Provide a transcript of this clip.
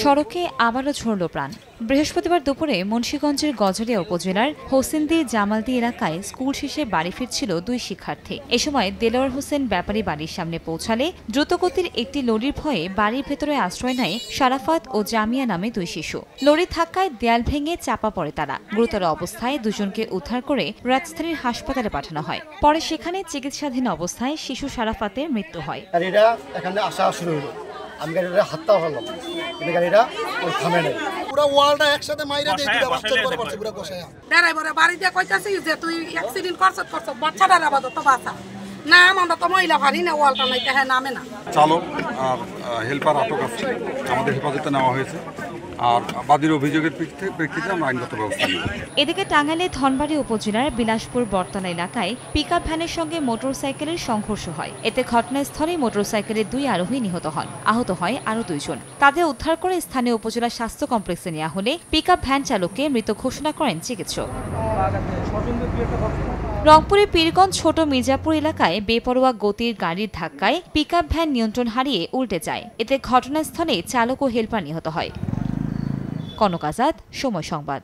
সড়কে আবারও ঝরল প্রাণ। বৃহস্পতিবার দুপুরে মুন্সিগঞ্জের গজারিয়া উপজেলার হোসেনদি জামালদি এলাকায় স্কুল শেষে বাড়ি ফিরছিল দুই শিক্ষার্থী। এ সময় দেলোয়ার হোসেন ব্যাপারী বাড়ির সামনে পৌঁছালে দ্রুতগতির একটি লরির ভয়ে বাড়ির ভেতরে আশ্রয় নেয় শারাফাত ও জামিয়া নামে দুই শিশু। লরির ধাক্কায় দেয়াল ভেঙে চাপা পড়ে তারা। গুরুতর অবস্থায় দুজনকে উদ্ধার করে রাজধানীর হাসপাতালে পাঠানো হয়। পরে সেখানে চিকিৎসাধীন অবস্থায় শিশু শারাফাতের মৃত্যু হয়। আমি গাড়িটা হাতটা হলাম, কিন্তু গাড়িটা ওই থামে নাই। পুরো ওয়ালটা একসাথে মাইরা দিয়ে দুটো বাচ্চা করে পড়ছে পুরো কষায়া। ড্রাইভারে বাড়ি দিয়ে কইতাছি যে তুই অ্যাক্সিডেন্ট করছস বাচ্চাটার আপাতত বাঁচা। না আমরা তো মহিলা ভারী না, ওয়ালটা নাই তাহে নামে না। চালক আর হেল্পার আটক আছে, আমাদের হেফাজতে নেওয়া হয়েছে। আর বাদীর অভিযোগের প্রেক্ষিতে আমরা আইনগত ব্যবস্থা নেব। এদিকে টাঙ্গাইলের ধনবাড়ী উপজেলার বিলাসপুর বর্তলা এলাকায় পিকআপ ভ্যানের সঙ্গে মোটরসাইকেলের সংঘর্ষ হয়। এতে ঘটনাস্থলেই মোটরসাইকেলের দুই আরোহী নিহত হন। আহত হয় আরও দুইজন। তাদের উদ্ধার করে স্থানীয় উপজেলা স্বাস্থ্য কমপ্লেক্সে নেওয়া হলে পিকআপ ভ্যান চালককে মৃত ঘোষণা করেন চিকিৎসক। রংপুরের পীরগঞ্জ ছোট মির্জাপুর এলাকায় বেপরোয়া গতির গাড়ির ধাক্কায় পিকআপ ভ্যান নিয়ন্ত্রণ হারিয়ে উল্টে যায়। এতে ঘটনাস্থলে চালক ও হেলপার নিহত হয়। কনক আজাদ, সময় সংবাদ।